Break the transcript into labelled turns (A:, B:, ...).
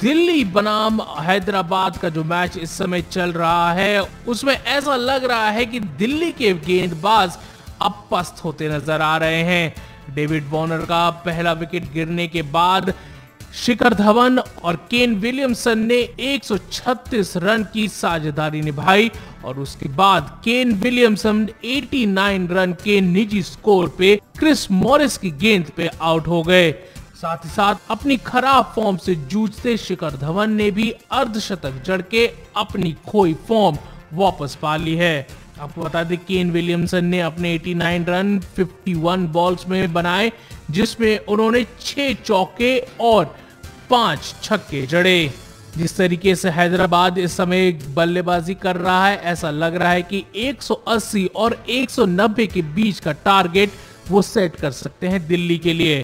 A: दिल्ली बनाम हैदराबाद का जो मैच इस समय चल रहा है उसमें ऐसा लग रहा है कि दिल्ली के गेंदबाज अब पस्त होते नजर आ रहे हैं। डेविड वार्नर का पहला विकेट गिरने के बाद शिखर धवन और केन विलियमसन ने 136 रन की साझेदारी निभाई और उसके बाद केन विलियमसन 89 रन के निजी स्कोर पे क्रिस मॉरिस की गेंद पे आउट हो गए। साथ ही साथ अपनी खराब फॉर्म से जूझते शिखर धवन ने भी अर्धशतक जड़ के अपनी खोई फॉर्म वापस पा ली है। आपको बता दें केन विलियमसन ने अपने 89 रन 51 बॉल्स में बनाए, जिसमें उन्होंने 6 चौके और 5 छक्के जड़े। जिस तरीके से हैदराबाद इस समय बल्लेबाजी कर रहा है, ऐसा लग रहा है कि 180 और 190 के बीच का टारगेट वो सेट कर सकते हैं दिल्ली के लिए।